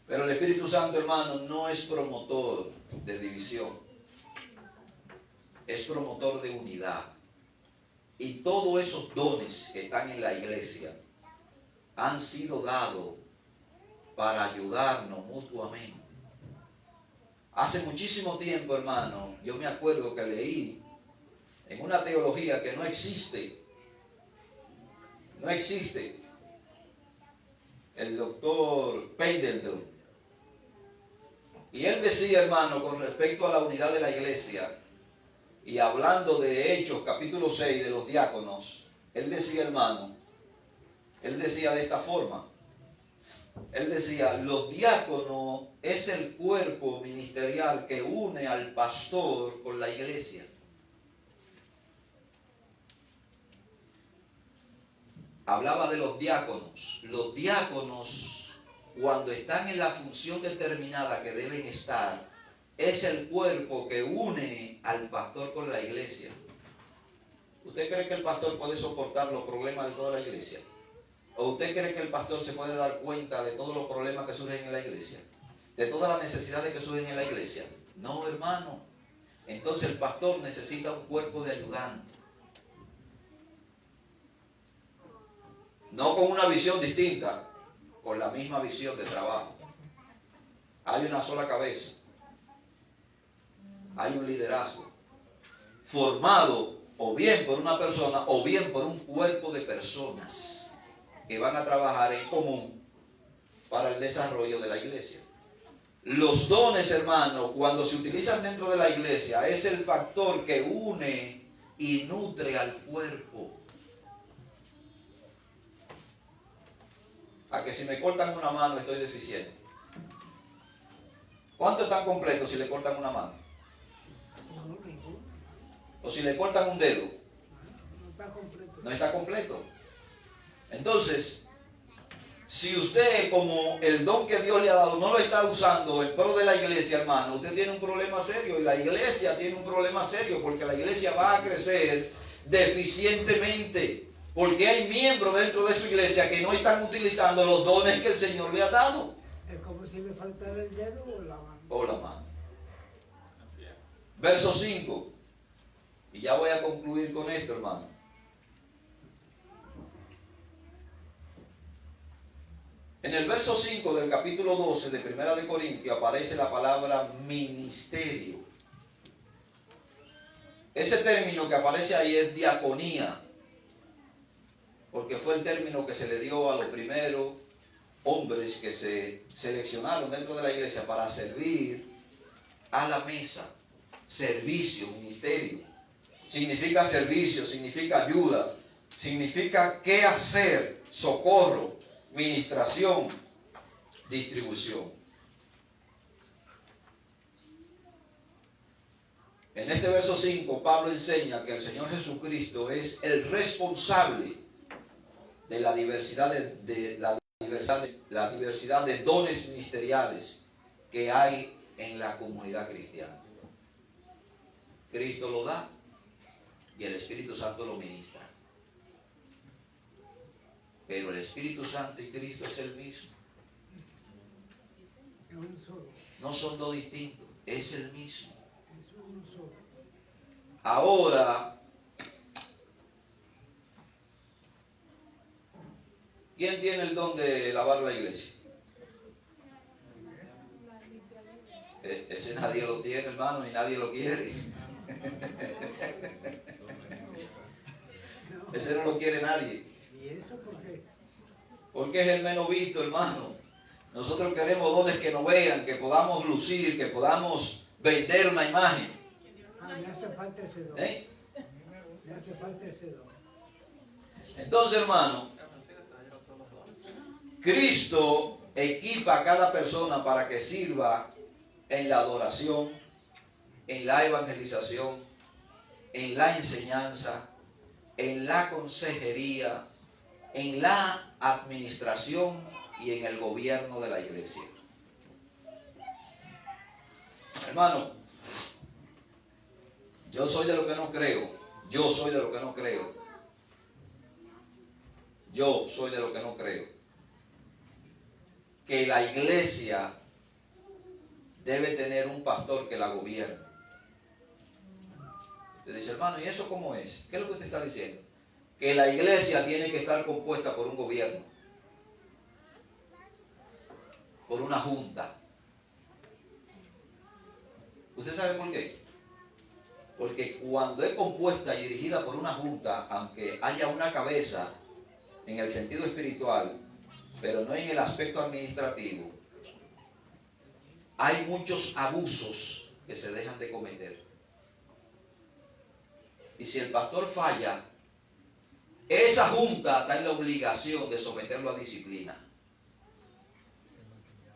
Pero el Espíritu Santo, hermano, no es promotor de división. Es promotor de unidad. Y todos esos dones que están en la iglesia han sido dados para ayudarnos mutuamente. Hace muchísimo tiempo, hermano, yo me acuerdo que leí en una teología que no existe. No existe. El doctor Pendleton. Y él decía, hermano, con respecto a la unidad de la iglesia, y hablando de Hechos, capítulo 6, de los diáconos, él decía, hermano, él decía de esta forma, él decía, los diáconos es el cuerpo ministerial que une al pastor con la iglesia. Hablaba de los diáconos. Los diáconos, cuando están en la función determinada que deben estar, es el cuerpo que une al pastor con la iglesia. ¿Usted cree que el pastor puede soportar los problemas de toda la iglesia? ¿O usted cree que el pastor se puede dar cuenta de todos los problemas que surgen en la iglesia? ¿De todas las necesidades que surgen en la iglesia? No, hermano. Entonces el pastor necesita un cuerpo de ayudantes. No con una visión distinta, con la misma visión de trabajo. Hay una sola cabeza. Hay un liderazgo formado o bien por una persona o bien por un cuerpo de personas que van a trabajar en común para el desarrollo de la iglesia. Los dones, hermanos, cuando se utilizan dentro de la iglesia, es el factor que une y nutre al cuerpo. A que si me cortan una mano estoy deficiente. ¿Cuántos están completos si le cortan una mano? No, ninguno. O si le cortan un dedo, No está completo. no está completo. Entonces, Si usted, como el don que Dios le ha dado, no lo está usando en pro de la iglesia, hermano, usted tiene un problema serio y la iglesia tiene un problema serio porque la iglesia va a crecer deficientemente porque hay miembros dentro de su iglesia que no están utilizando los dones que el Señor le ha dado. Es como si le faltara el dedo o la mano. O la mano. Verso 5. Y ya voy a concluir con esto, hermano. En el verso 5 del capítulo 12 de Primera de Corintios aparece la palabra ministerio. Ese término que aparece ahí es diaconía, porque fue el término que se le dio a los primeros hombres que se seleccionaron dentro de la iglesia para servir a la mesa. Servicio, ministerio. Significa servicio, significa ayuda, significa qué hacer, socorro, ministración, distribución. En este verso 5, Pablo enseña que el Señor Jesucristo es el responsable de la diversidad la diversidad de dones ministeriales que hay en la comunidad cristiana. Cristo lo da y el Espíritu Santo lo ministra. Pero el Espíritu Santo y Cristo es el mismo. Es un solo. No son dos distintos, es el mismo. Es uno solo. Ahora, ¿quién tiene el don de lavar la iglesia? Ese nadie lo tiene, hermano, y nadie lo quiere. Ese no lo quiere nadie. ¿Y eso por qué? Porque es el menos visto, hermano. Nosotros queremos dones que nos vean, que podamos lucir, que podamos vender una imagen. Le hace falta ese don. Le hace falta ese don. Entonces, hermano, Cristo equipa a cada persona para que sirva en la adoración, en la evangelización, en la enseñanza, en la consejería, en la administración y en el gobierno de la iglesia. Hermano, yo soy de lo que no creo. Yo soy de lo que no creo. Yo soy de lo que no creo. Que la iglesia debe tener un pastor que la gobierne. Usted dice, hermano, ¿y eso cómo es? ¿Qué es lo que usted está diciendo? Que la iglesia tiene que estar compuesta por un gobierno, por una junta. ¿Usted sabe por qué? Porque cuando es compuesta y dirigida por una junta, aunque haya una cabeza en el sentido espiritual, pero no en el aspecto administrativo, hay muchos abusos que se dejan de cometer. Y si el pastor falla, esa junta está en la obligación de someterlo a disciplina.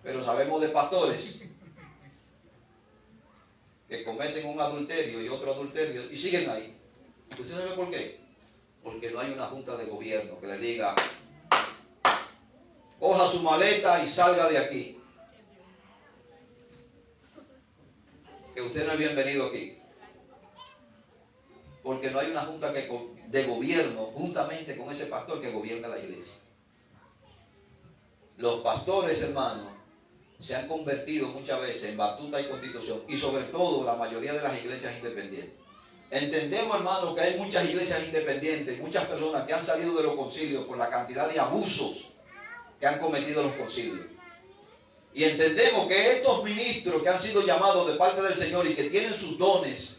Pero sabemos de pastores que cometen un adulterio y otro adulterio y siguen ahí. ¿Usted sabe por qué? Porque no hay una junta de gobierno que le diga, coja su maleta y salga de aquí, que usted no es bienvenido aquí. Porque no hay una junta de gobierno juntamente con ese pastor que gobierna la iglesia. Los pastores, hermanos, se han convertido muchas veces en batuta y constitución, y sobre todo la mayoría de las iglesias independientes. Entendemos, hermanos, que hay muchas iglesias independientes, muchas personas que han salido de los concilios por la cantidad de abusos que han cometido los concilios. Y entendemos que estos ministros que han sido llamados de parte del Señor y que tienen sus dones,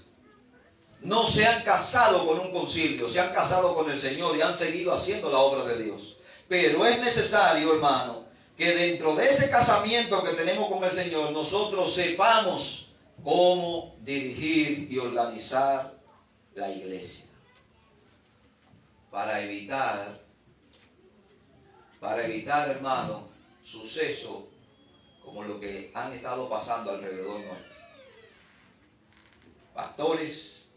no se han casado con un concilio, se han casado con el Señor y han seguido haciendo la obra de Dios. Pero es necesario, hermano, que dentro de ese casamiento que tenemos con el Señor, nosotros sepamos cómo dirigir y organizar la iglesia. Para evitar, hermano, sucesos como lo que han estado pasando alrededor nuestro. Pastores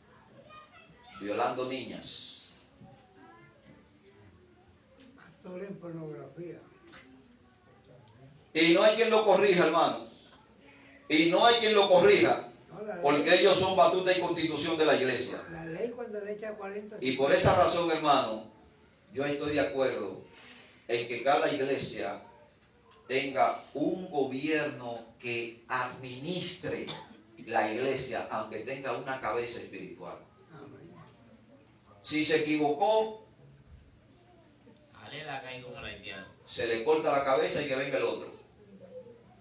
violando niñas. Pastor en pornografía. Y no hay quien lo corrija, hermano. Y no hay quien lo corrija. Porque ellos son batuta y constitución de la iglesia. La ley cuando le echa 40... Y por esa razón, hermano, yo estoy de acuerdo en que cada iglesia tenga un gobierno que administre la iglesia, aunque tenga una cabeza espiritual. Si se equivocó, se le corta la cabeza y que venga el otro.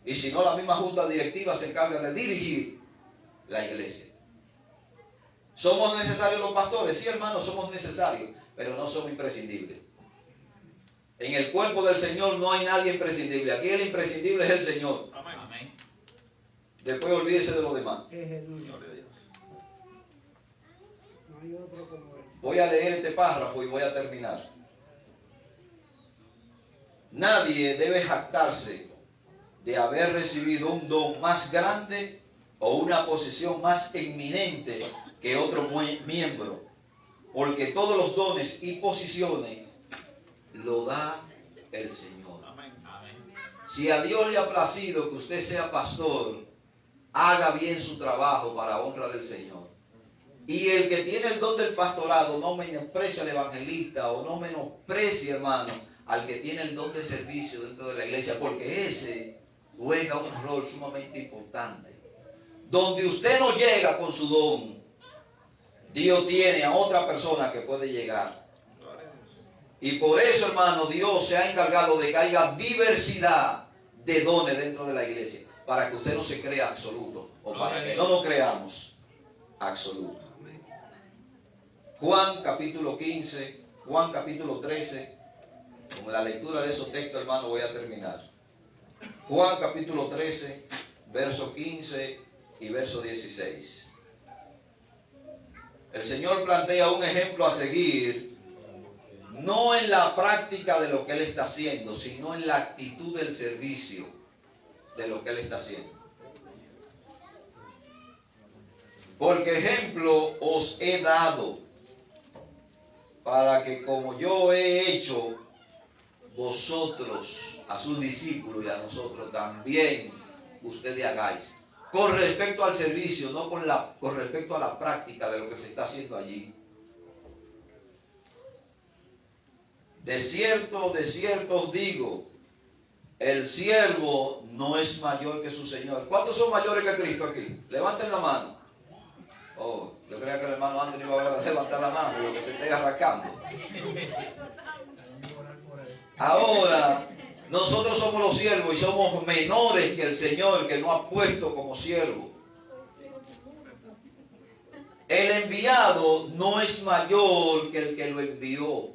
Y si no, la misma junta directiva se encarga de dirigir la iglesia. ¿Somos necesarios los pastores? Sí, hermanos, somos necesarios, pero no somos imprescindibles. En el cuerpo del Señor no hay nadie imprescindible. Aquí el imprescindible es el Señor. Amén. Después olvídese de lo demás. Es el único. No hay otro como él. Voy a leer este párrafo y voy a terminar. Nadie debe jactarse de haber recibido un don más grande o una posición más eminente que otro miembro, porque todos los dones y posiciones lo da el Señor. Si a Dios le ha placido que usted sea pastor, haga bien su trabajo para honra del Señor. Y el que tiene el don del pastorado no menosprecia al evangelista o no menosprecia, hermano, al que tiene el don de servicio dentro de la iglesia, porque ese juega un rol sumamente importante. Donde usted no llega con su don, Dios tiene a otra persona que puede llegar. Y por eso, hermano, Dios se ha encargado de que haya diversidad de dones dentro de la iglesia, para que usted no se crea absoluto, o para que no nos creamos absoluto. Juan capítulo 15, Juan capítulo 13, con la lectura de esos textos, hermano, voy a terminar. Juan capítulo 13, verso 15 y verso 16. El Señor plantea un ejemplo a seguir, no en la práctica de lo que Él está haciendo, sino en la actitud del servicio de lo que Él está haciendo. Porque ejemplo os he dado, para que como yo he hecho, vosotros, a sus discípulos y a nosotros también, ustedes hagáis. Con respecto al servicio, no con respecto a la práctica de lo que se está haciendo allí. De cierto os digo, el siervo no es mayor que su Señor. ¿Cuántos son mayores que Cristo aquí? Levanten la mano. Oh, yo creía que el hermano Anthony iba a levantar la mano, lo que se esté arrancando. Ahora, nosotros somos los siervos y somos menores que el Señor, que nos ha puesto como siervo. El enviado no es mayor que el que lo envió.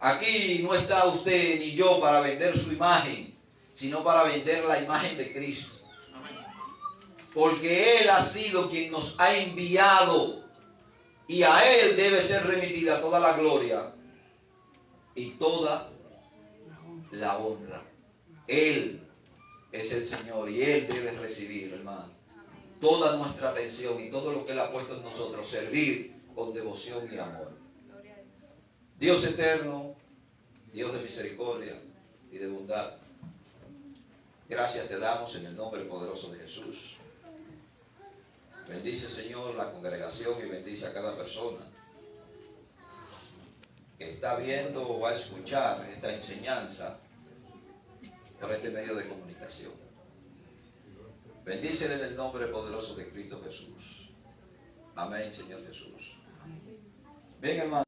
Aquí no está usted ni yo para vender su imagen, sino para vender la imagen de Cristo. Porque Él ha sido quien nos ha enviado y a Él debe ser remitida toda la gloria y toda la honra. Él es el Señor y Él debe recibir, hermano, toda nuestra atención y todo lo que Él ha puesto en nosotros, servir con devoción y amor. Dios eterno, Dios de misericordia y de bondad, gracias te damos en el nombre poderoso de Jesús. Bendice, Señor, la congregación y bendice a cada persona que está viendo o va a escuchar esta enseñanza por este medio de comunicación. Bendícele en el nombre poderoso de Cristo Jesús. Amén, Señor Jesús. Bien, hermano.